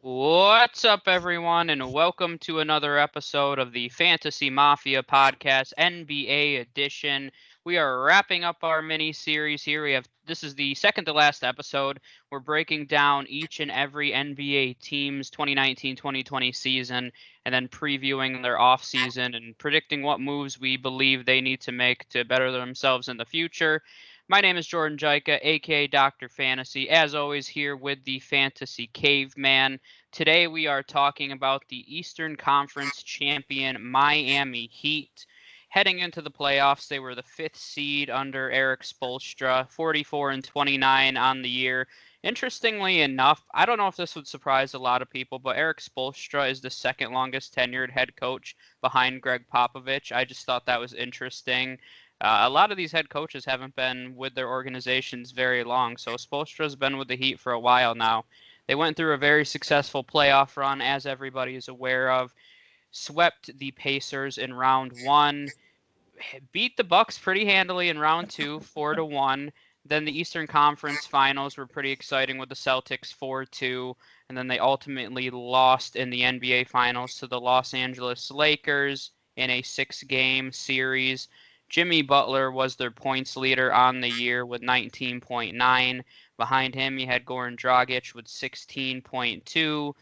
What's up, everyone, and welcome to another episode of the Fantasy Mafia Podcast NBA edition. We are wrapping up our mini series here. This is the second to last episode. We're breaking down each and every NBA team's 2019-2020 season and then previewing their offseason and predicting what moves we believe they need to make to better themselves in the future. My name is Jordan Jaika, aka Dr. Fantasy, as always, here with the Fantasy Caveman. Today we are talking about the Eastern Conference champion Miami Heat. Heading into the playoffs, they were the fifth seed under Eric Spoelstra, 44-29 on the year. Interestingly enough, I don't know if this would surprise a lot of people, but Eric Spoelstra is the second longest tenured head coach behind Greg Popovich. I just thought that was interesting. A lot of these head coaches haven't been with their organizations very long, so Spoelstra's been with the Heat for a while now. They went through a very successful playoff run, as everybody is aware of, swept the Pacers in round one, beat the Bucks pretty handily in round two, 4-1. Then the Eastern Conference Finals were pretty exciting with the Celtics 4-2, and then they ultimately lost in the NBA Finals to the Los Angeles Lakers in a 6-game series. Jimmy Butler was their points leader on the year with 19.9. Behind him, you had Goran Dragic with 16.2.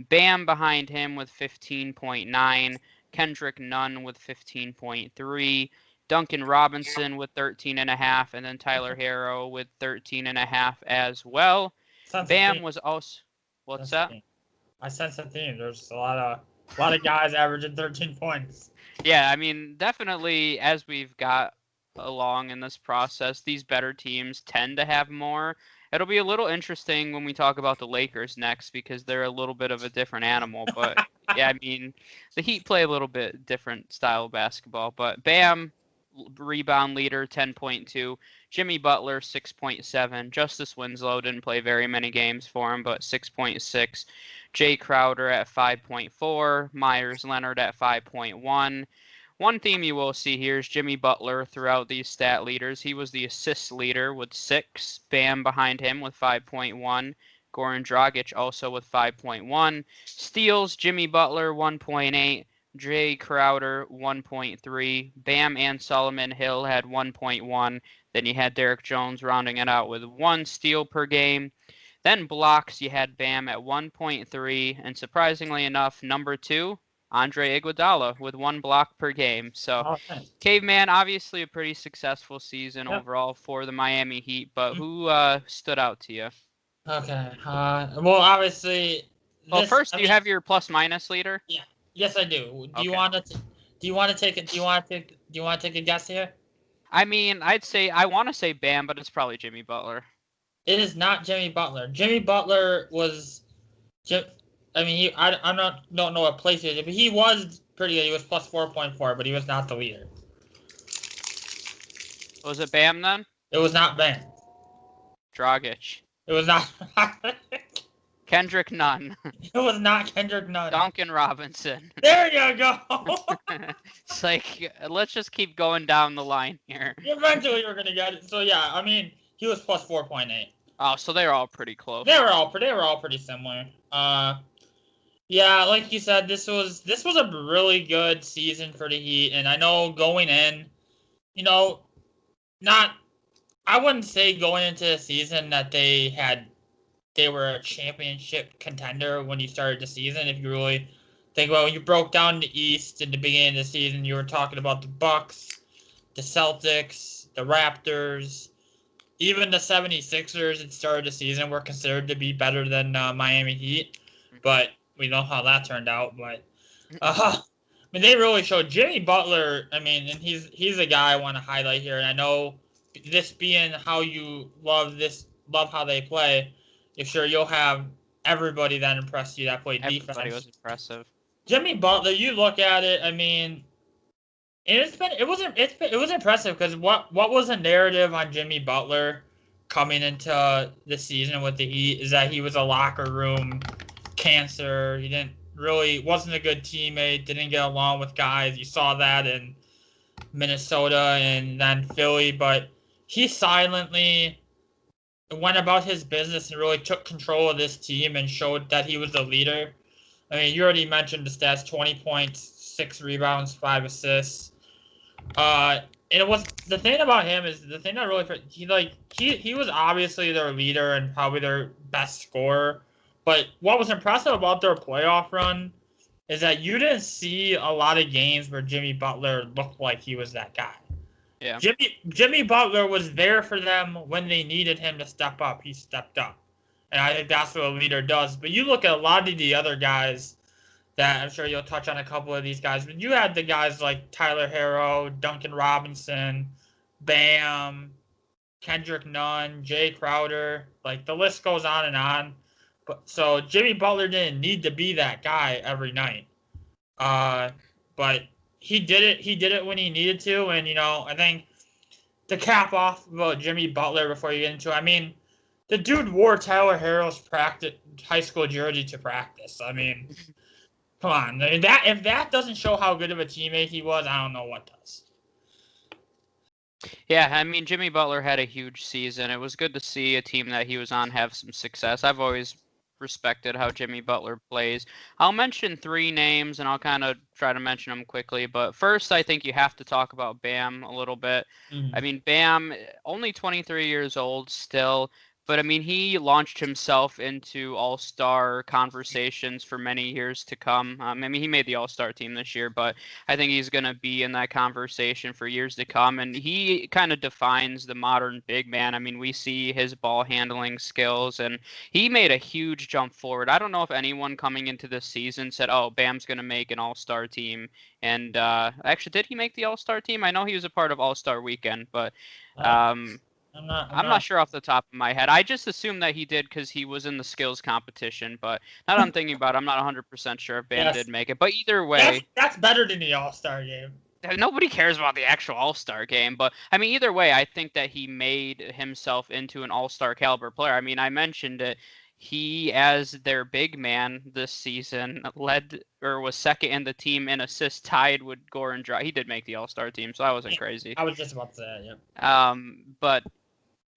Bam behind him with 15.9. Kendrick Nunn with 15.3. Duncan Robinson with 13.5. And then Tyler Herro with 13.5 as well. Bam was also... What's that? I sense a theme. There's a lot of guys averaging 13 points. Yeah, I mean, definitely as we've got along in this process, these better teams tend to have more. It'll be a little interesting when we talk about the Lakers next because they're a little bit of a different animal. But, yeah, I mean, the Heat play a little bit different style of basketball. But Bam, rebound leader, 10.2. Jimmy Butler, 6.7. Justice Winslow didn't play very many games for him, but 6.6. Jay Crowder at 5.4. Myers Leonard at 5.1. One theme you will see here is Jimmy Butler throughout these stat leaders. He was the assist leader with 6. Bam behind him with 5.1. Goran Dragic also with 5.1. Steals, Jimmy Butler 1.8. Jay Crowder 1.3. Bam and Solomon Hill had 1.1. Then you had Derek Jones rounding it out with 1 steal per game. Then blocks, you had Bam at 1.3. And surprisingly enough, number 2, Andre Iguodala with 1 block per game. So, Caveman, obviously a pretty successful season overall for the Miami Heat. But who stood out to you? Okay. Well, obviously. Well, first, do you have your plus-minus leader? Yeah. Yes, I do. Do you want to take a guess here? I mean, I want to say Bam, but it's probably Jimmy Butler. It is not Jimmy Butler. Jimmy Butler was. I mean, don't know what place he is, but he was pretty good. He was plus 4.4, but he was not the leader. Was it Bam then? It was not Bam. Dragic. It was not. Kendrick Nunn. It was not Kendrick Nunn. Duncan Robinson. There you go. It's like, let's just keep going down the line here. Eventually you're going to get it. So, yeah, I mean, he was plus 4.8. Oh, so they're all pretty close. They were all pretty similar. Yeah, like you said, this was a really good season for the Heat, and I know going in, I wouldn't say going into the season that they were a championship contender when you started the season. If you really think about it, when you broke down the East in the beginning of the season, you were talking about the Bucks, the Celtics, the Raptors, even the 76ers at the start of the season were considered to be better than Miami Heat, but we know how that turned out. But I mean, they really showed Jimmy Butler. I mean, and he's a guy I want to highlight here. And I know this being how you love how they play, you're sure you'll have everybody that impressed you that played defense. Everybody was impressive. Jimmy Butler, you look at it. I mean, it was impressive because what was the narrative on Jimmy Butler coming into the season with the Heat is that he was a locker room cancer. He wasn't a good teammate, didn't get along with guys. You saw that in Minnesota and then Philly, but he silently went about his business and really took control of this team and showed that he was the leader. I mean, you already mentioned the stats: 20 points, 6 rebounds, 5 assists. And it was the thing about him is the thing that really he was obviously their leader and probably their best scorer. But what was impressive about their playoff run is that you didn't see a lot of games where Jimmy Butler looked like he was that guy. Yeah. Jimmy Butler was there for them when they needed him to step up. He stepped up. And I think that's what a leader does. But you look at a lot of the other guys that I'm sure you'll touch on a couple of these guys, but you had the guys like Tyler Herro, Duncan Robinson, Bam, Kendrick Nunn, Jay Crowder, like the list goes on and on. But so Jimmy Butler didn't need to be that guy every night. But he did it. He did it when he needed to, and I think to cap off about Jimmy Butler before you get into it, I mean, the dude wore Tyler Herro's high school jersey to practice. I mean, come on. If that doesn't show how good of a teammate he was, I don't know what does. Yeah, I mean, Jimmy Butler had a huge season. It was good to see a team that he was on have some success. I've always respected how Jimmy Butler plays. I'll mention 3 names, and I'll kind of try to mention them quickly. But first, I think you have to talk about Bam a little bit. Mm-hmm. I mean, Bam, only 23 years old still. But, I mean, he launched himself into all-star conversations for many years to come. I mean, he made the all-star team this year, but I think he's going to be in that conversation for years to come. And he kind of defines the modern big man. I mean, we see his ball handling skills, and he made a huge jump forward. I don't know if anyone coming into this season said, oh, Bam's going to make an all-star team. And actually, did he make the all-star team? I know he was a part of all-star weekend, but I'm not sure off the top of my head. I just assumed that he did because he was in the skills competition, but now that I'm thinking about it, I'm not 100% sure if Bam did make it. But either way, that's better than the All-Star game. Nobody cares about the actual All-Star game, but I mean, either way, I think that he made himself into an All-Star caliber player. I mean, I mentioned it. He, as their big man this season, led or was second in the team in assists, tied with Goran Dragic. He did make the All-Star team, so I wasn't crazy. I was just about to say that, yeah. But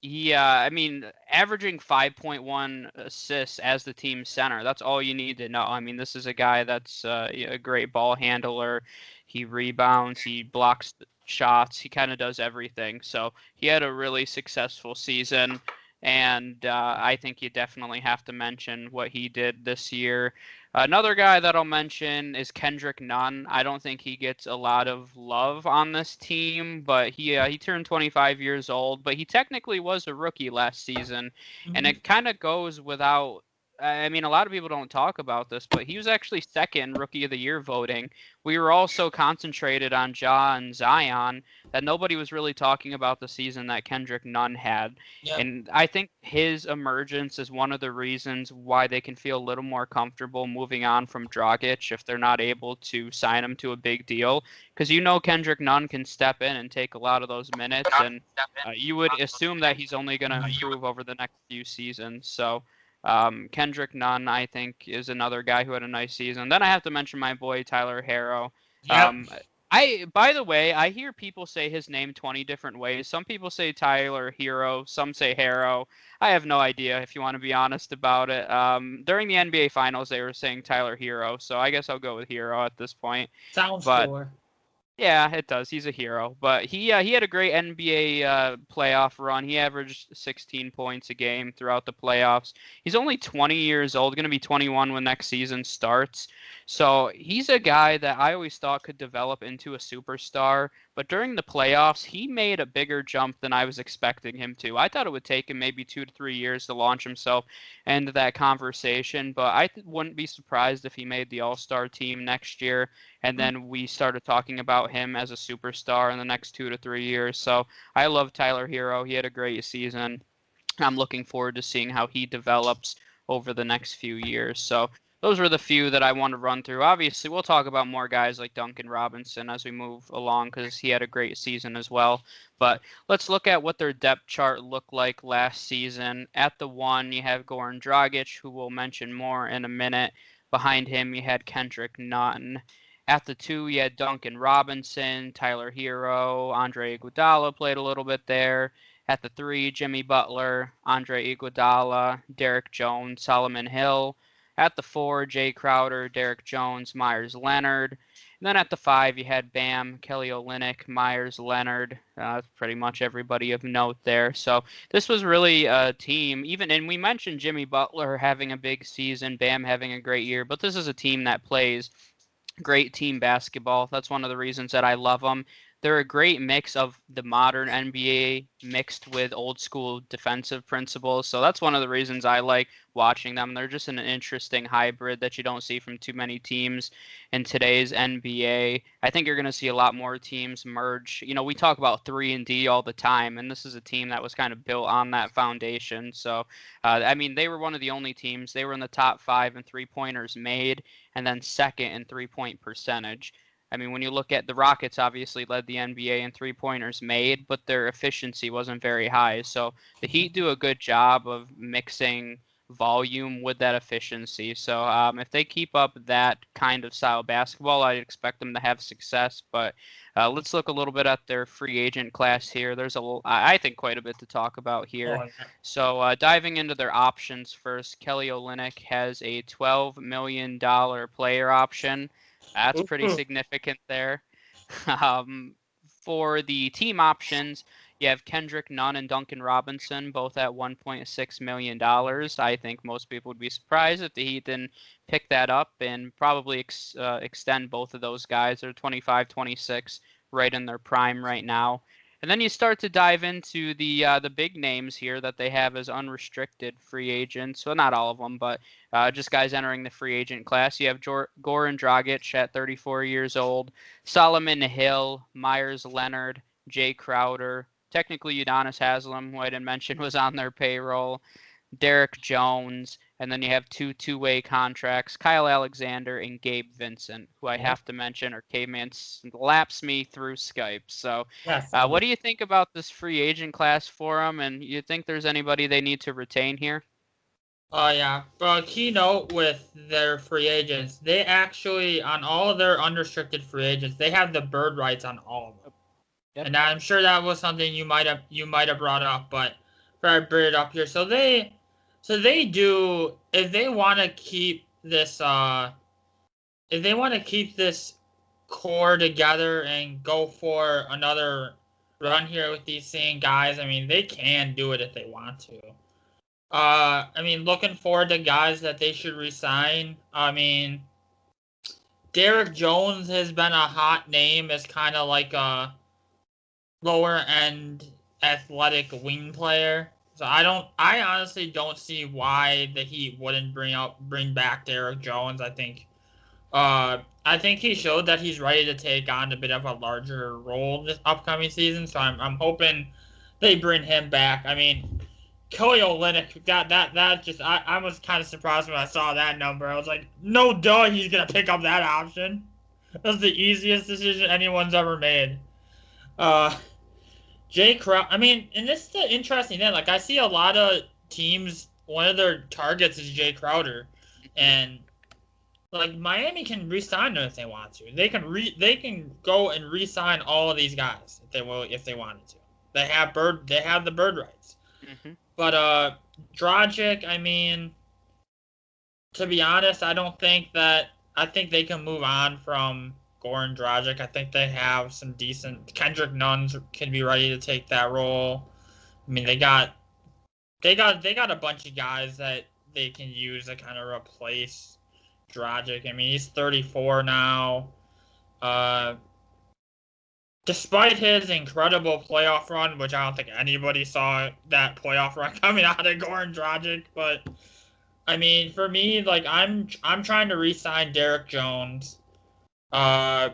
yeah, I mean, averaging 5.1 assists as the team center, that's all you need to know. I mean, this is a guy that's a great ball handler. He rebounds, he blocks shots, he kind of does everything. So he had a really successful season, and I think you definitely have to mention what he did this year. Another guy that I'll mention is Kendrick Nunn. I don't think he gets a lot of love on this team, but he turned 25 years old, but he technically was a rookie last season, and it kind of goes without. I mean, a lot of people don't talk about this, but he was actually second Rookie of the Year voting. We were all so concentrated on Ja and Zion that nobody was really talking about the season that Kendrick Nunn had. Yep. And I think his emergence is one of the reasons why they can feel a little more comfortable moving on from Dragic if they're not able to sign him to a big deal. Because Kendrick Nunn can step in and take a lot of those minutes, and you would assume that he's only going to improve over the next few seasons. So Kendrick Nunn, I think, is another guy who had a nice season. Then I have to mention my boy Tyler Herro. Yep. By the way, I hear people say his name 20 different ways. Some people say Tyler Hero, some say Harrow. I have no idea, if you want to be honest about it. During the NBA Finals, they were saying Tyler Hero, so I guess I'll go with Hero at this point. Sounds cooler. Yeah, it does. He's a hero. But he had a great NBA playoff run. He averaged 16 points a game throughout the playoffs. He's only 20 years old, going to be 21 when next season starts. So he's a guy that I always thought could develop into a superstar. But during the playoffs, he made a bigger jump than I was expecting him to. I thought it would take him maybe 2 to 3 years to launch himself into that conversation. But I wouldn't be surprised if he made the All-Star team next year. And then we started talking about him as a superstar in the next 2 to 3 years. So I love Tyler Hero. He had a great season. I'm looking forward to seeing how he develops over the next few years. So those were the few that I want to run through. Obviously, we'll talk about more guys like Duncan Robinson as we move along because he had a great season as well. But let's look at what their depth chart looked like last season. At the 1, you have Goran Dragic, who we'll mention more in a minute. Behind him, you had Kendrick Nunn. At the 2, you had Duncan Robinson, Tyler Hero, Andre Iguodala played a little bit there. At the 3, Jimmy Butler, Andre Iguodala, Derek Jones, Solomon Hill. At the 4, Jay Crowder, Derek Jones, Myers Leonard. And then at the 5, you had Bam, Kelly Olynyk, Myers Leonard. Pretty much everybody of note there. So this was really a team, and we mentioned Jimmy Butler having a big season, Bam having a great year, but this is a team that plays great team basketball. That's one of the reasons that I love them. They're a great mix of the modern NBA mixed with old school defensive principles. So that's one of the reasons I like watching them. They're just an interesting hybrid that you don't see from too many teams in today's NBA. I think you're going to see a lot more teams merge. You know, we talk about 3-D all the time, and this is a team that was kind of built on that foundation. So, I mean, they were one of the only teams. They were in the top 5 in three-pointers made, and then second in three-point percentage. I mean, when you look at the Rockets, obviously led the NBA in three-pointers made, but their efficiency wasn't very high. So the Heat do a good job of mixing volume with that efficiency. So if they keep up that kind of style of basketball, I'd expect them to have success. But let's look a little bit at their free agent class here. There's I think quite a bit to talk about here. Oh, yeah. So diving into their options first, Kelly Olynyk has a $12 million player option. That's pretty significant there. For the team options, you have Kendrick Nunn and Duncan Robinson, both at $1.6 million. I think most people would be surprised if the Heat didn't pick that up and probably extend both of those guys. They're 25, 26, right in their prime right now. And then you start to dive into the big names here that they have as unrestricted free agents. Well, not all of them, but just guys entering the free agent class. You have Goran Dragic at 34 years old, Solomon Hill, Myers Leonard, Jay Crowder. Technically, Giannis Haslam, who I didn't mention, was on their payroll. Derek Jones, and then you have two-way contracts, Kyle Alexander and Gabe Vincent, who I have to mention, or Caveman slaps me through Skype. So Yes. what do you think about this free agent class for them, and you think there's anybody they need to retain here? Yeah. But keynote with their free agents, they actually, on all of their unrestricted free agents, they have the bird rights on all of them. Yep. And I'm sure that was something you might have brought up, but I bring it up here. So they do, if they want to keep this core together and go for another run here with these same guys, I mean, they can do it if they want to. I mean, looking forward to guys that they should resign. I mean, Derek Jones has been a hot name as kind of like a lower end athletic wing player. So I honestly don't see why the Heat wouldn't bring back Derek Jones. I think he showed that he's ready to take on a bit of a larger role this upcoming season. So I'm hoping they bring him back. I mean, Kelly Olynyk, that just I was kind of surprised when I saw that number. I was like, no duh, he's gonna pick up that option. That's the easiest decision anyone's ever made. Jay Crowder, I mean, and this is the interesting thing. Like, I see a lot of teams, one of their targets is Jay Crowder, and like Miami can re-sign him if they want to. They can go and re-sign all of these guys if they wanted to. They have the bird rights. Mm-hmm. But Dragic, I mean, to be honest, I think they can move on from Goran Dragic. I think they have some decent. Kendrick Nunn can be ready to take that role. I mean, they got a bunch of guys that they can use to kind of replace Dragic. I mean, he's 34 now. Despite his incredible playoff run, which I don't think anybody saw that playoff run coming out of Goran Dragic, but I mean, for me, like I'm trying to re-sign Derek Jones. I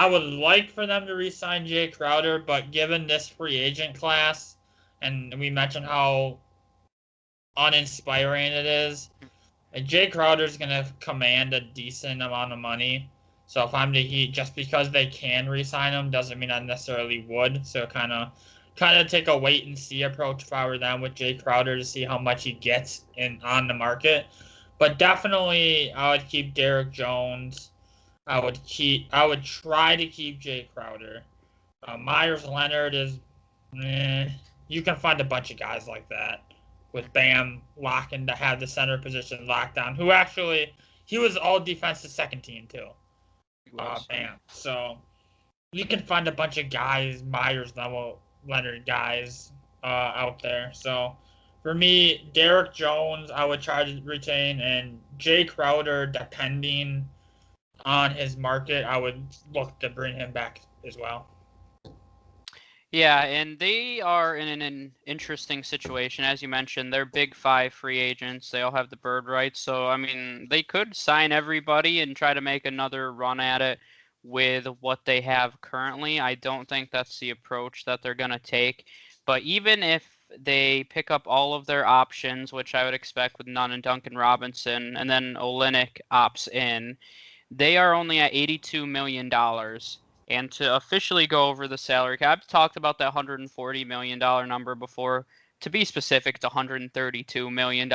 would like for them to re-sign Jay Crowder, but given this free agent class, and we mentioned how uninspiring it is, Jay Crowder's going to command a decent amount of money. So if I'm the Heat, just because they can re-sign him doesn't mean I necessarily would. So kind of take a wait and see approach if I were them with Jay Crowder to see how much he gets on the market. But definitely, I would keep Derek Jones. I would try to keep Jay Crowder. Myers Leonard is, you can find a bunch of guys like that with Bam locking to have the center position locked down. Who actually he was all defensive second team too. Bam. So you can find a bunch of guys, Myers level Leonard guys out there. So for me, Derek Jones, I would try to retain, and Jay Crowder, depending on his market, I would look to bring him back as well. Yeah, and they are in an interesting situation. As you mentioned, they're big five free agents. They all have the bird rights. So, I mean, they could sign everybody and try to make another run at it with what they have currently. I don't think that's the approach that they're going to take. But even if they pick up all of their options, which I would expect with Nunn and Duncan Robinson, and then Olynyk opts in, they are only at $82 million. And to officially go over the salary cap, I've talked about that $140 million number before. To be specific, it's $132 million.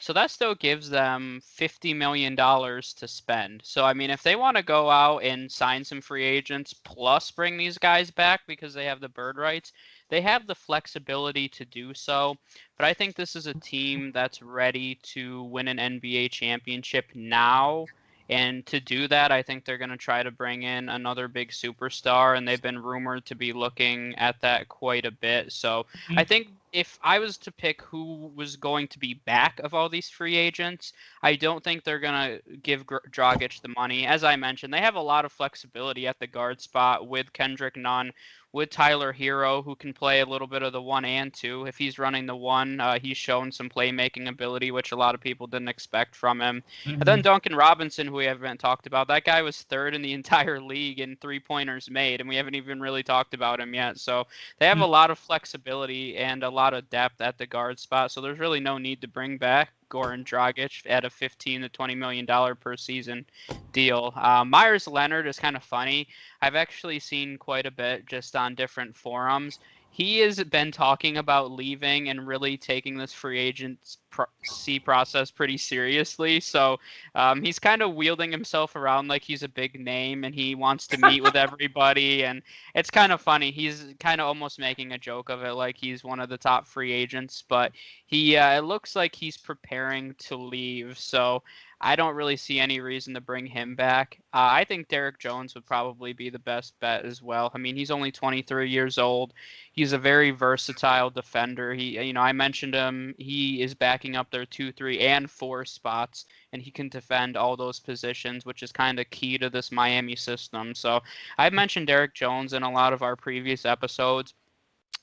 So that still gives them $50 million to spend. So, I mean, if they want to go out and sign some free agents plus bring these guys back because they have the bird rights, they have the flexibility to do so. But I think this is a team that's ready to win an NBA championship now. And to do that, I think they're going to try to bring in another big superstar, and they've been rumored to be looking at that quite a bit. So I think if I was to pick who was going to be back of all these free agents, I don't think they're going to give Dragic the money. As I mentioned, they have a lot of flexibility at the guard spot with Kendrick Nunn, with Tyler Hero, who can play a little bit of the 1 and 2. If he's running the 1, he's shown some playmaking ability, which a lot of people didn't expect from him. And then Duncan Robinson, who we haven't talked about, that guy was third in the entire league in three-pointers made, and we haven't even really talked about him yet. So they have a lot of flexibility and a lot of depth at the guard spot, so there's really no need to bring back Goran Dragic at a $15 to $20 million per season deal. Myers Leonard is kind of funny. I've actually seen quite a bit just on different forums. He has been talking about leaving and really taking this free agency process pretty seriously. So he's kind of wielding himself around like he's a big name and he wants to meet with everybody. And it's kind of funny. He's kind of almost making a joke of it like he's one of the top free agents. But it looks like he's preparing to leave. So I don't really see any reason to bring him back. I think Derek Jones would probably be the best bet as well. I mean, he's only 23 years old. He's a very versatile defender. I mentioned him. He is backing up their 2, 3, and 4 spots, and he can defend all those positions, which is kind of key to this Miami system. So I've mentioned Derek Jones in a lot of our previous episodes,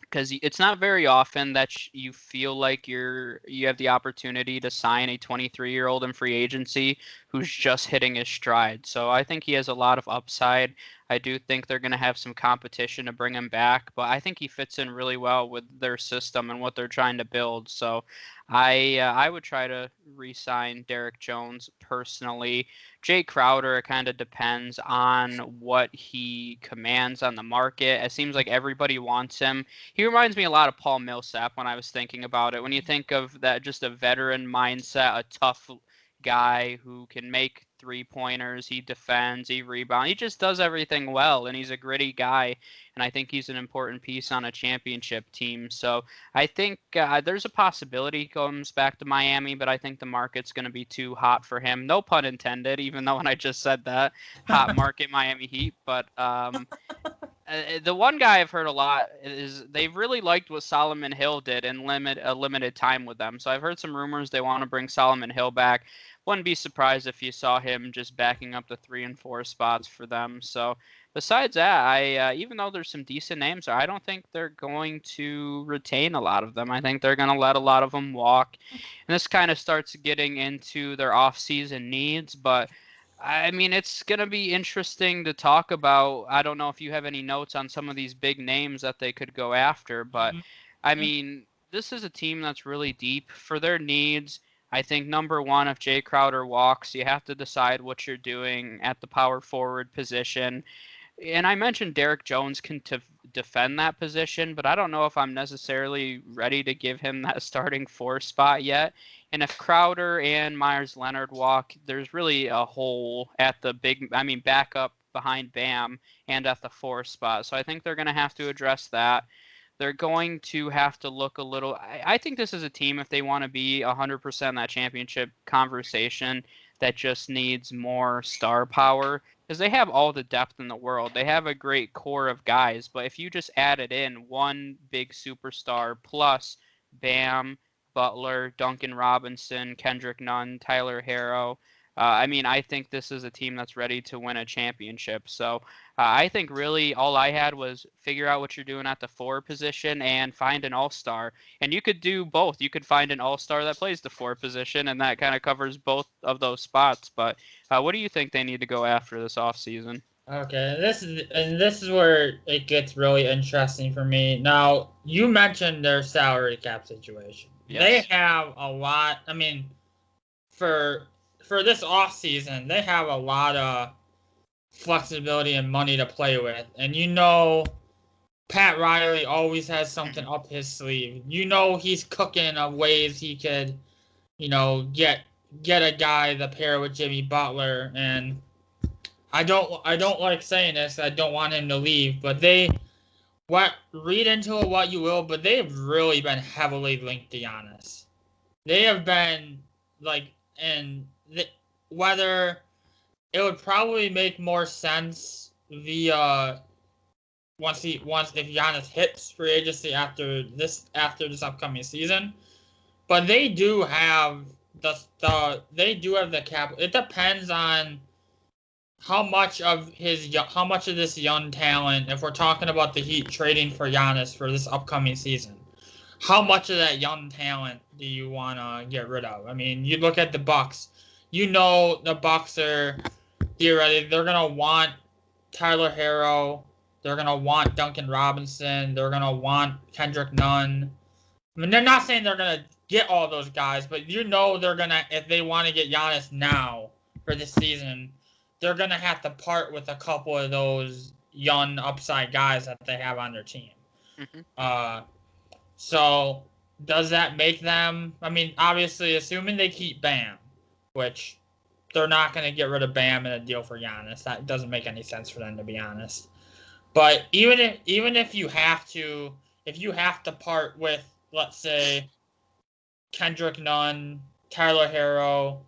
because it's not very often that you feel like you have the opportunity to sign a 23-year-old in free agency who's just hitting his stride. So I think he has a lot of upside. I do think they're going to have some competition to bring him back, but I think he fits in really well with their system and what they're trying to build. So I would try to re-sign Derek Jones personally. Jay Crowder, it kind of depends on what he commands on the market. It seems like everybody wants him. He reminds me a lot of Paul Millsap when I was thinking about it. When you think of that, just a veteran mindset, a tough guy who can make three-pointers, he defends, he rebounds, he just does everything well, and he's a gritty guy, and I think he's an important piece on a championship team. So I think there's a possibility he comes back to Miami, but I think the market's going to be too hot for him. No pun intended, even though when I just said that, hot market Miami Heat, but the one guy I've heard a lot is they've really liked what Solomon Hill did and limited time with them. So I've heard some rumors they want to bring Solomon Hill back. Wouldn't be surprised if you saw him just backing up the 3 and 4 spots for them. So besides that, even though there's some decent names, I don't think they're going to retain a lot of them. I think they're going to let a lot of them walk. And this kind of starts getting into their off-season needs, but I mean, it's going to be interesting to talk about. I don't know if you have any notes on some of these big names that they could go after, but I mean, this is a team that's really deep for their needs. I think number one, if Jay Crowder walks, you have to decide what you're doing at the power forward position. And I mentioned Derek Jones can defend that position, but I don't know if I'm necessarily ready to give him that starting 4 spot yet. And if Crowder and Myers Leonard walk, there's really a hole at the back up behind Bam and at the 4 spot. So I think they're going to have to address that. they're going to have to look a little. I think this is a team, if they want to be 100% in that championship conversation, that just needs more star power because they have all the depth in the world. They have a great core of guys, but if you just added in one big superstar plus Bam, Butler, Duncan Robinson, Kendrick Nunn, Tyler Herro. I mean, I think this is a team that's ready to win a championship. So I think really all I had was figure out what you're doing at the 4 position and find an all-star. And you could do both. You could find an all-star that plays the 4 position, and that kind of covers both of those spots. But what do you think they need to go after this offseason? Okay, this is where it gets really interesting for me. Now, you mentioned their salary cap situation. Yes. They have a lot. I mean, for this offseason, they have a lot of flexibility and money to play with. And Pat Riley always has something up his sleeve. He's cooking of ways he could, get a guy to pair with Jimmy Butler. And I don't like saying this. I don't want him to leave, but read into it what you will, but they've really been heavily linked to Giannis. They have been whether it would probably make more sense via if Giannis hits free agency after this upcoming season, but they do have the cap. It depends on how much of this young talent, if we're talking about the Heat trading for Giannis for this upcoming season, how much of that young talent do you want to get rid of? I mean, you look at the Bucks. The Bucks are theoretically they're gonna want Tyler Herro, they're gonna want Duncan Robinson, they're gonna want Kendrick Nunn. I mean, they're not saying they're gonna get all those guys, but they're gonna, if they want to get Giannis now for this season, they're going to have to part with a couple of those young upside guys that they have on their team. Mm-hmm. So does that make them, I mean, obviously, assuming they keep Bam, which they're not going to get rid of Bam in a deal for Giannis. That doesn't make any sense for them, to be honest. But even if you have to part with, let's say, Kendrick Nunn, Tyler Herro,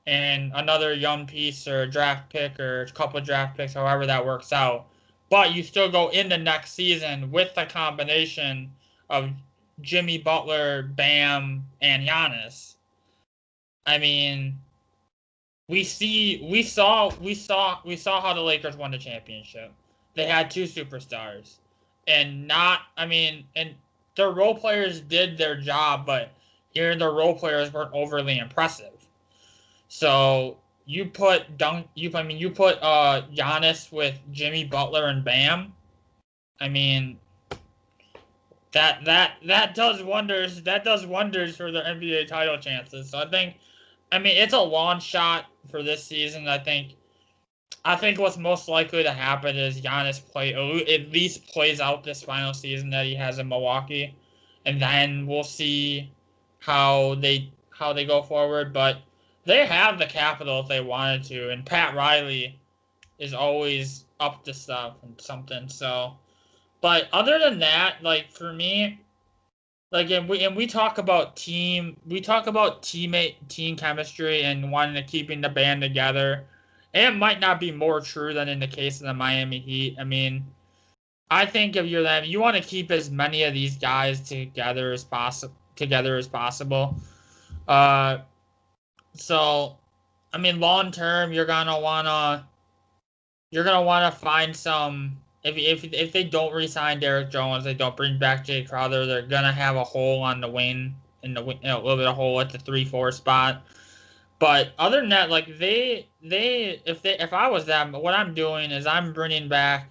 and another young piece or a draft pick or a couple of draft picks, however that works out. But you still go into next season with the combination of Jimmy Butler, Bam, and Giannis. I mean, we saw how the Lakers won the championship. They had 2 superstars. And their role players did their job, but here the role players weren't overly impressive. So you put Giannis with Jimmy Butler and Bam. I mean, that does wonders. That does wonders for their NBA title chances. So I mean, it's a long shot for this season. I think what's most likely to happen is Giannis at least plays out this final season that he has in Milwaukee, and then we'll see how they go forward. But they have the capital if they wanted to, and Pat Riley is always up to stuff and something. So, but other than that, like for me, like we talk about team chemistry and wanting to keeping the band together. And it might not be more true than in the case of the Miami Heat. I mean, I think if you're them, you want to keep as many of these guys together as possible. So, I mean, long term, you're gonna wanna find some. If they don't re-sign Derrick Jones, they don't bring back Jay Crowder, they're gonna have a hole on the wing, a little bit of hole at the 3-4 spot. But other than that, like if I was them, what I'm doing is I'm bringing back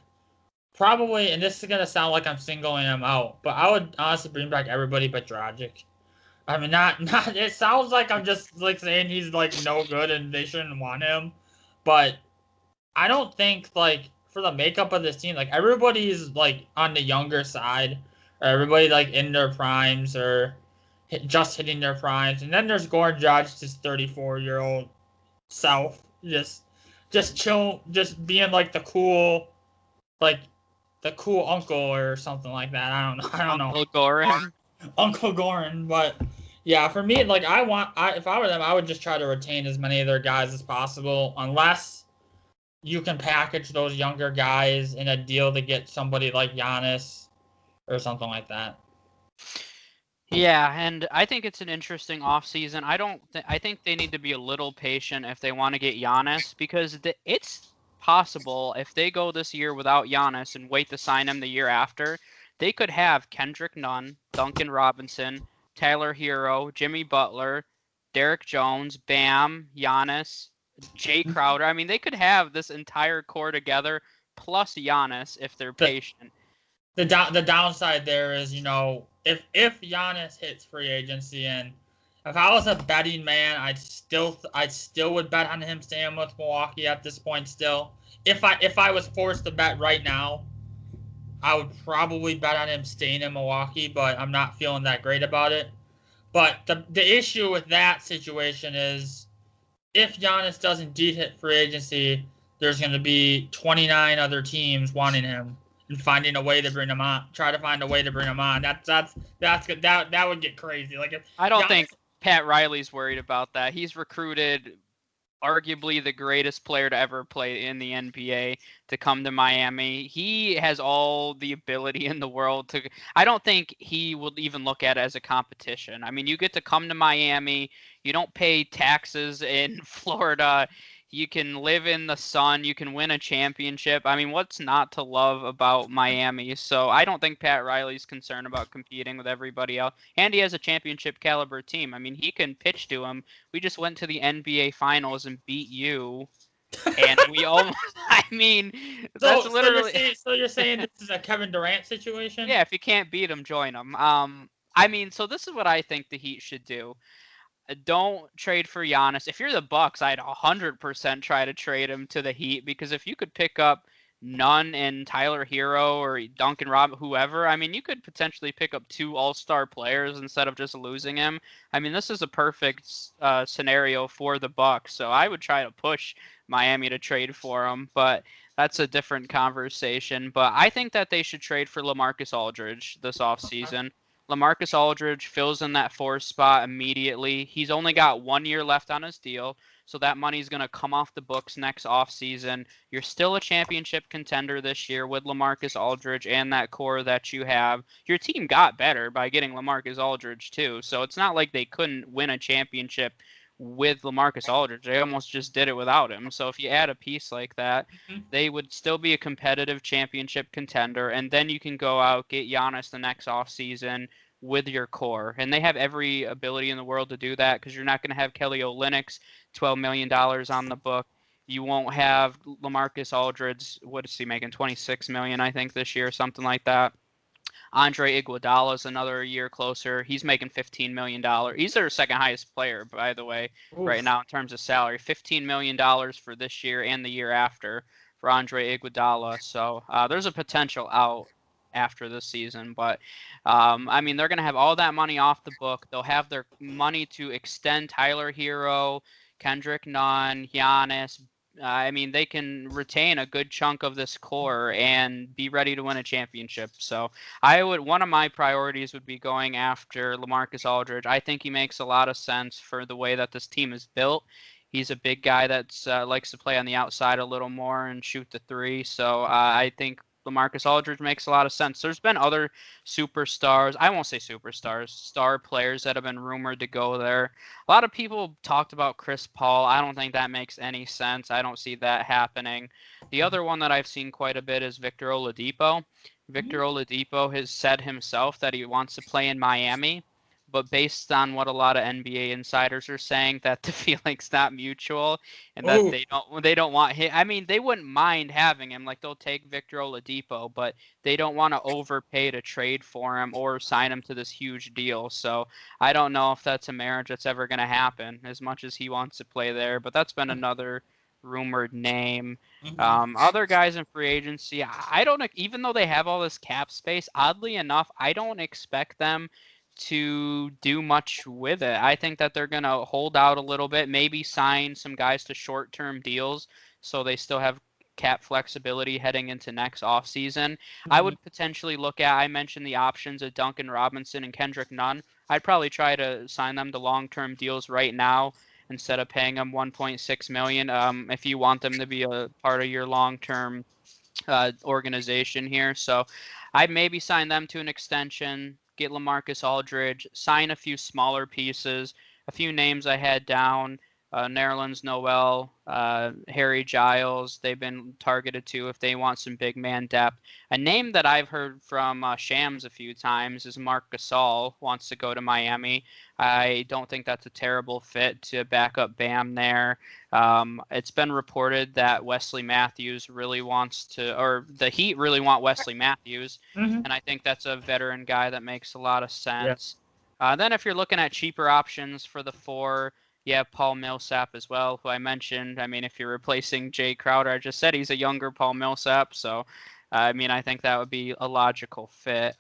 probably, and this is gonna sound like I'm singling him out, but I would honestly bring back everybody but Dragic. I mean, not. It sounds like I'm just like saying he's like no good and they shouldn't want him, but I don't think like for the makeup of this team, like everybody's like on the younger side, or everybody like in their primes or just hitting their primes, and then there's Goran Dragic's 34-year-old self, just chill, just being like the cool, like the cool uncle or something like that. I don't know. I don't know. Uncle Goran. Uncle Goran, but yeah, for me, like if I were them, I would just try to retain as many of their guys as possible, unless you can package those younger guys in a deal to get somebody like Giannis or something like that. Yeah, and I think it's an interesting offseason. I think they need to be a little patient if they want to get Giannis, because it's possible if they go this year without Giannis and wait to sign him the year after, they could have Kendrick Nunn, Duncan Robinson, Tyler Hero, Jimmy Butler, Derek Jones, Bam, Giannis, Jay Crowder. I mean, they could have this entire core together plus Giannis if they're The patient. the downside there is, if Giannis hits free agency, and if I was a betting man, I still would bet on him staying with Milwaukee at this point. Still, if I was forced to bet right now, I would probably bet on him staying in Milwaukee, but I'm not feeling that great about it. But the issue with that situation is, if Giannis doesn't indeed hit free agency, there's going to be 29 other teams wanting him and finding a way to bring him on. Try to find a way to bring him on. That's good. That would get crazy. Like, if I don't Giannis, think Pat Riley's worried about that. He's recruited arguably the greatest player to ever play in the NBA to come to Miami. He has all the ability in the world to. I don't think he will even look at it as a competition. I mean, you get to come to Miami. You don't pay taxes in Florida. You can live in the sun. You can win a championship. I mean, what's not to love about Miami? So I don't think Pat Riley's concerned about competing with everybody else. And he has a championship caliber team. I mean, he can pitch to him. We just went to the NBA Finals and beat you, and we almost. I mean, that's literally. So you're saying this is a Kevin Durant situation? Yeah, if you can't beat him, join him. I mean, so this is what I think the Heat should do. Don't trade for Giannis. If you're the Bucks, I'd 100% try to trade him to the Heat, because if you could pick up Nunn and Tyler Hero or Duncan Rob, whoever, I mean, you could potentially pick up 2 all-star players instead of just losing him. I mean, this is a perfect scenario for the Bucks, so I would try to push Miami to trade for him, but that's a different conversation. But I think that they should trade for LaMarcus Aldridge this offseason. LaMarcus Aldridge fills in that 4 spot immediately. He's only got 1 year left on his deal, so that money's going to come off the books next offseason. You're still a championship contender this year with LaMarcus Aldridge and that core that you have. Your team got better by getting LaMarcus Aldridge too, so it's not like they couldn't win a championship with LaMarcus Aldridge. They almost just did it without him. So if you add a piece like that, they would still be a competitive championship contender, and then you can go out, get Giannis the next offseason with your core. And they have every ability in the world to do that, because you're not going to have Kelly Olynyk's $12 million on the book. You won't have LaMarcus Aldridge. What is he making? $26 million, I think, this year, something like that. Andre Iguodala is another year closer. He's making $15 million. He's their second highest player, by the way, right now in terms of salary. $15 million for this year and the year after for Andre Iguodala. So there's a potential out after this season. But, I mean, they're going to have all that money off the book. They'll have their money to extend Tyler Hero, Kendrick Nunn, Giannis. I mean, they can retain a good chunk of this core and be ready to win a championship. So one of my priorities would be going after LaMarcus Aldridge. I think he makes a lot of sense for the way that this team is built. He's a big guy that likes to play on the outside a little more and shoot the 3. So I think LaMarcus Aldridge makes a lot of sense. There's been other superstars. I won't say superstars, star players that have been rumored to go there. A lot of people talked about Chris Paul. I don't think that makes any sense. I don't see that happening. The other one that I've seen quite a bit is Victor Oladipo. Victor Oladipo has said himself that he wants to play in Miami, but based on what a lot of NBA insiders are saying, that the feeling's not mutual, and that they don't want him. I mean, they wouldn't mind having him. Like, they'll take Victor Oladipo, but they don't want to overpay to trade for him or sign him to this huge deal. So I don't know if that's a marriage that's ever going to happen, as much as he wants to play there. But that's been another rumored name. Other guys in free agency, I don't, even though they have all this cap space, oddly enough, I don't expect them to do much with it. I think that they're going to hold out a little bit, maybe sign some guys to short-term deals so they still have cap flexibility heading into next offseason. I would potentially look at, I mentioned the options of Duncan Robinson and Kendrick Nunn. I'd probably try to sign them to long-term deals right now instead of paying them $1.6 million. If you want them to be a part of your long-term organization here. So I'd maybe sign them to an extension, get LaMarcus Aldridge, sign a few smaller pieces, a few names I had down. Nerlens Noel, Harry Giles, they've been targeted too if they want some big man depth. A name that I've heard from Shams a few times is Marc Gasol wants to go to Miami. I don't think that's a terrible fit to back up Bam there. It's been reported that Wesley Matthews really wants to, or the Heat really want Wesley Matthews, and I think that's a veteran guy that makes a lot of sense. Then if you're looking at cheaper options for the 4, you have Paul Millsap as well, who I mentioned. I mean, if you're replacing Jay Crowder, I just said he's a younger Paul Millsap, so I mean, I think that would be a logical fit.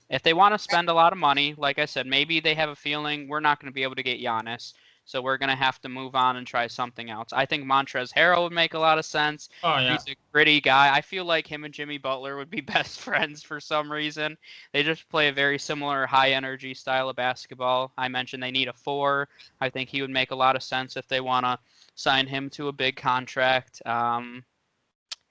If they want to spend a lot of money, like I said, maybe they have a feeling we're not going to be able to get Giannis, so we're going to have to move on and try something else. I think Montrezl Harrell would make a lot of sense. Oh, yeah. He's a gritty guy. I feel like him and Jimmy Butler would be best friends for some reason. They just play a very similar high-energy style of basketball. I mentioned they need a 4. I think he would make a lot of sense if they want to sign him to a big contract. And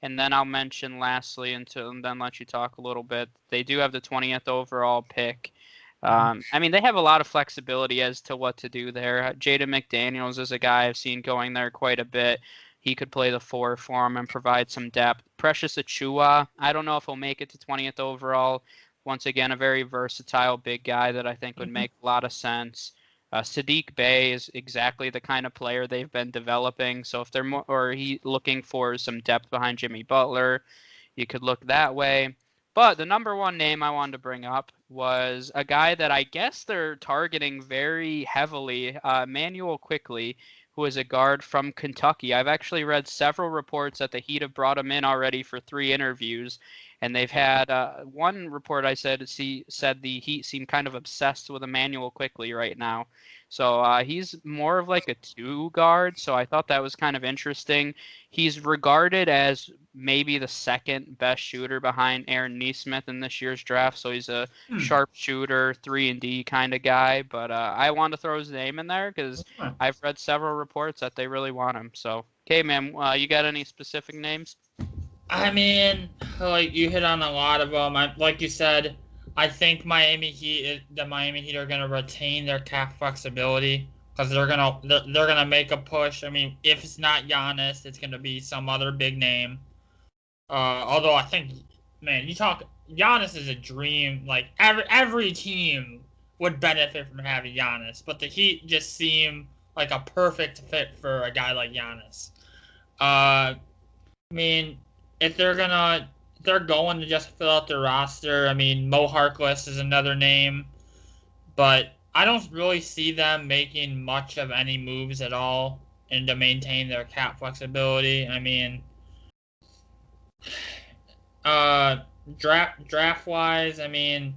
then I'll mention lastly, and then let you talk a little bit, they do have the 20th overall pick. I mean, they have a lot of flexibility as to what to do there. Jaden McDaniels is a guy I've seen going there quite a bit. He could play the 4 for him and provide some depth. Precious Achiuwa, I don't know if he'll make it to 20th overall. Once again, a very versatile big guy that I think would make a lot of sense. Sadiq Bey is exactly the kind of player they've been developing. So if they're looking for some depth behind Jimmy Butler, you could look that way. But the number one name I wanted to bring up was a guy that I guess they're targeting very heavily, Manuel Quickley, who is a guard from Kentucky. I've actually read several reports that the Heat have brought him in already for 3 interviews. And they've had one report I said the Heat seem kind of obsessed with Emmanuel Quickley right now. So he's more of like a 2 guard. So I thought that was kind of interesting. He's regarded as maybe the second best shooter behind Aaron Nesmith in this year's draft. So he's a sharp shooter, 3-and-D kind of guy. But I wanted to throw his name in there because I've read several reports that they really want him. So, Caveman, you got any specific names? I mean, like you hit on a lot of them. Like you said, I think the Miami Heat are gonna retain their cap flexibility because they're gonna make a push. I mean, if it's not Giannis, it's gonna be some other big name. Although I think, man, Giannis is a dream. Like every team would benefit from having Giannis, but the Heat just seem like a perfect fit for a guy like Giannis. I mean, if they're going to just fill out their roster, I mean, Mo Harkless is another name, but I don't really see them making much of any moves at all and to maintain their cap flexibility. I mean, draft wise, I mean,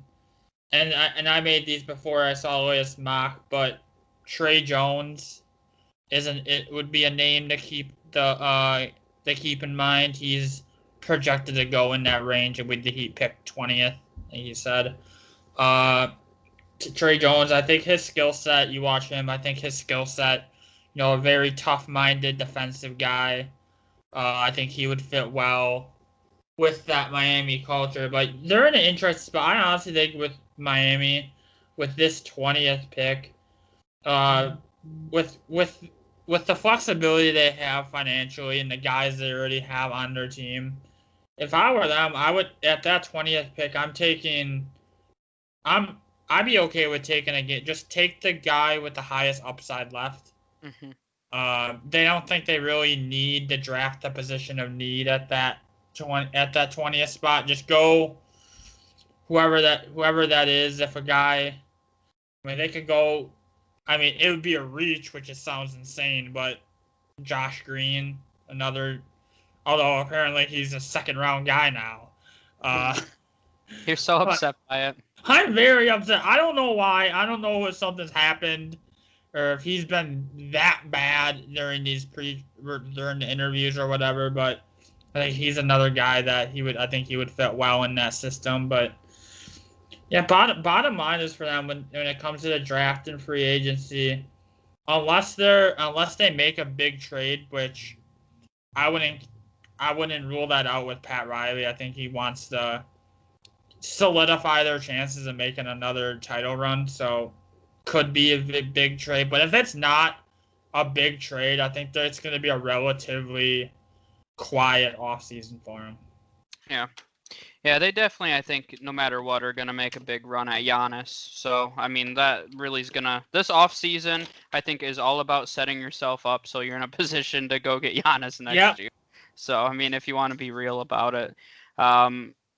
and I made these before I saw the latest mock, but Trey Jones would be a name to keep in mind. He's projected to go in that range, and with the Heat pick 20th, he said. To Trey Jones, I think his skill set, you watch him, I think his skill set, a very tough-minded defensive guy. I think he would fit well with that Miami culture. But they're in an interesting spot. I honestly think with Miami, with this 20th pick, with the flexibility they have financially and the guys they already have on their team, if I were them, I would, at that 20th pick, I'd be okay with just take the guy with the highest upside left. They don't think they really need to draft the position of need at that 20th spot. Just go whoever that is. If a guy, I mean, they could go. I mean, it would be a reach, which sounds insane, but Josh Green, although apparently he's a second-round guy now. You're so upset by it. I'm very upset. I don't know why. I don't know if something's happened or if he's been that bad during the interviews or whatever, but I think he's another guy that I think he would fit well in that system. But yeah, bottom line is for them when it comes to the draft and free agency, unless they make a big trade, which I wouldn't rule that out with Pat Riley. I think he wants to solidify their chances of making another title run. So could be a big trade. But if it's not a big trade, I think that it's going to be a relatively quiet offseason for him. Yeah. Yeah, they definitely, I think, no matter what, are going to make a big run at Giannis. So, I mean, that really is going to... This offseason, I think, is all about setting yourself up so you're in a position to go get Giannis next year. So, I mean, if you want to be real about it.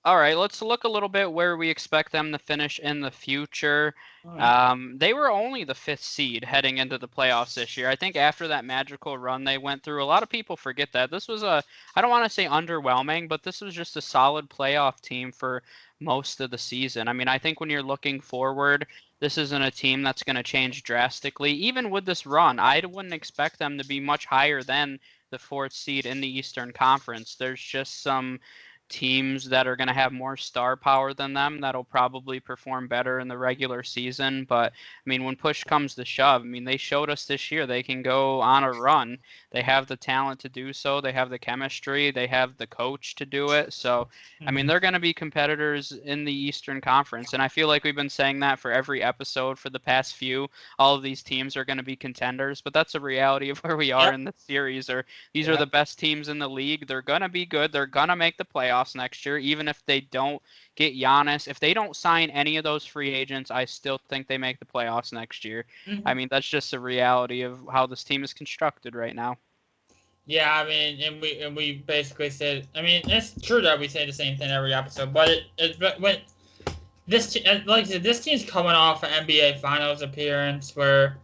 All right, let's look a little bit where we expect them to finish in the future. They were only the 5th seed heading into the playoffs this year. I think after that magical run they went through, a lot of people forget that. This was I don't want to say underwhelming, but this was just a solid playoff team for most of the season. I mean, I think when you're looking forward, this isn't a team that's going to change drastically. Even with this run, I wouldn't expect them to be much higher than the 4th seed in the Eastern Conference. There's just some teams that are going to have more star power than them that'll probably perform better in the regular season. But I mean, when push comes to shove, I mean, they showed us this year they can go on a run. They have the talent to do so. They have the chemistry. They have the coach to do it. So, I mean, they're going to be competitors in the Eastern Conference. And I feel like we've been saying that for every episode for the past few. All of these teams are going to be contenders, but that's a reality of where we are in the series. Or these are the best teams in the league. They're going to be good. They're going to make the playoffs next year, even if they don't get Giannis. If they don't sign any of those free agents, I still think they make the playoffs next year. I mean, that's just a reality of how this team is constructed right now. Yeah, I mean, and we basically said, I mean, it's true that we say the same thing every episode, but when like I said, this team's coming off an NBA Finals appearance where,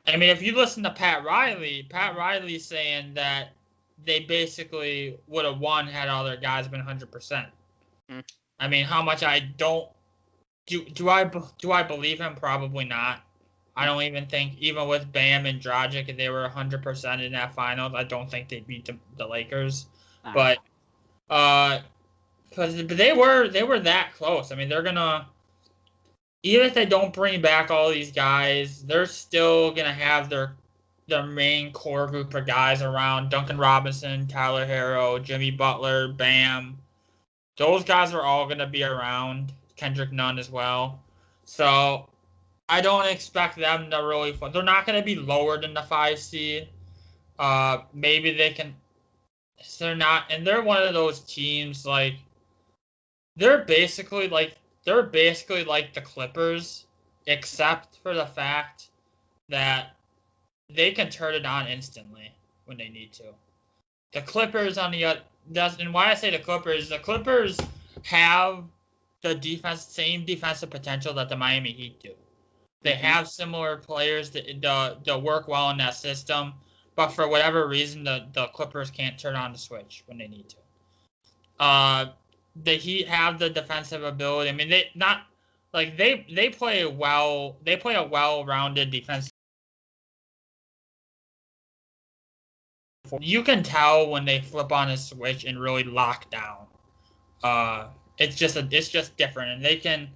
I mean, if you listen to Pat Riley's saying that they basically would have won had all their guys been 100%. I mean, how much I don't do I believe him? Probably not. I don't even think, even with Bam and Dragic, if they were 100% in that finals, I don't think they beat the Lakers. But because they were that close. I mean, they're gonna, even if they don't bring back all these guys, they're still gonna have their main core group of guys around. Duncan Robinson, Tyler Herro, Jimmy Butler, Bam. Those guys are all going to be around. Kendrick Nunn as well. So I don't expect them to really... They're not going to be lower than the 5 seed. Maybe they can... They're not... And they're one of those teams, like... They're basically like the Clippers, except for the fact that they can turn it on instantly when they need to. The Clippers on the other, and why I say the Clippers have the same defensive potential that the Miami Heat do. They have similar players that work well in that system, but for whatever reason, the Clippers can't turn on the switch when they need to. The Heat have the defensive ability. I mean, they play well. They play a well-rounded defense. You can tell when they flip on a switch and really lock down. It's just different, and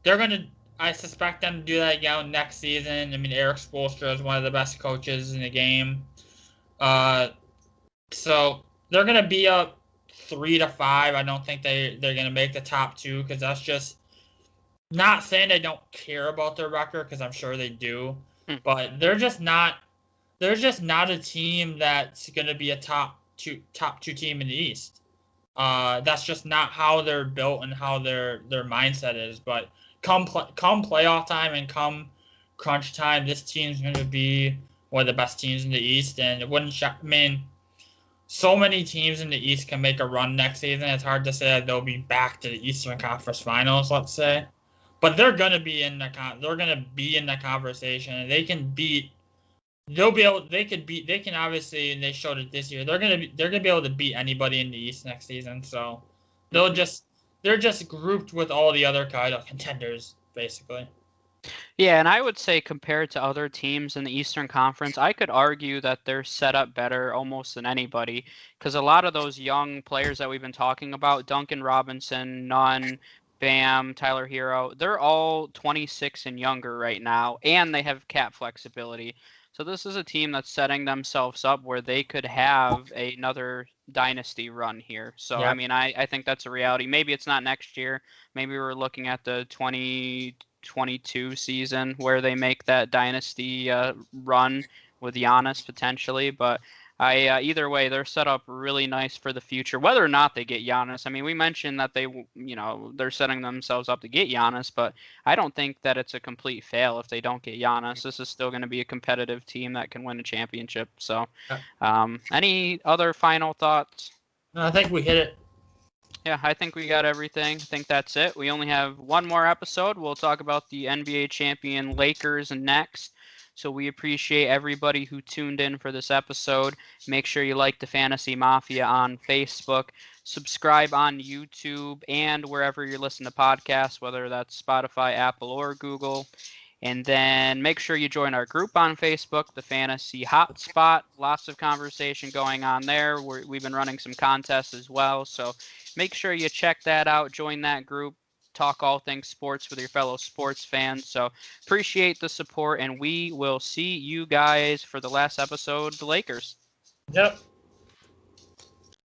they're gonna. I suspect them to do that again next season. I mean, Eric Spoelstra is one of the best coaches in the game. So they're gonna be up 3-5. I don't think they're gonna make the top 2 because that's just not saying they don't care about their record because I'm sure they do, but they're just not. They're just not a team that's going to be a top two team in the East. That's just not how they're built and how their mindset is. But come playoff time and come crunch time, this team's going to be one of the best teams in the East. And it wouldn't shock. I mean, so many teams in the East can make a run next season. It's hard to say that they'll be back to the Eastern Conference Finals, let's say. But they're going to be in the conversation, and they can beat. They can obviously, and they showed it this year. They're gonna be able to beat anybody in the East next season. So they're just grouped with all the other kind of contenders, basically. Yeah, and I would say compared to other teams in the Eastern Conference, I could argue that they're set up better almost than anybody because a lot of those young players that we've been talking about, Duncan Robinson, Nunn, Bam, Tyler Hero, they're all 26 and younger right now, and they have cap flexibility. So this is a team that's setting themselves up where they could have another dynasty run here. So, I Yep. mean, I think that's a reality. Maybe it's not next year. Maybe we're looking at the 2022 season where they make that dynasty run with Giannis potentially. But either way, they're set up really nice for the future. Whether or not they get Giannis, I mean, we mentioned that they're setting themselves up to get Giannis, but I don't think that it's a complete fail if they don't get Giannis. This is still going to be a competitive team that can win a championship. So, any other final thoughts? No, I think we hit it. Yeah, I think we got everything. I think that's it. We only have one more episode. We'll talk about the NBA champion Lakers next. So we appreciate everybody who tuned in for this episode. Make sure you like the Fantasy Mafia on Facebook. Subscribe on YouTube and wherever you listen to podcasts, whether that's Spotify, Apple, or Google. And then make sure you join our group on Facebook, the Fantasy Hotspot. Lots of conversation going on there. We've been running some contests as well. So make sure you check that out. Join that group. Talk all things sports with your fellow sports fans. So appreciate the support, and we will see you guys for the last episode, the Lakers. Yep.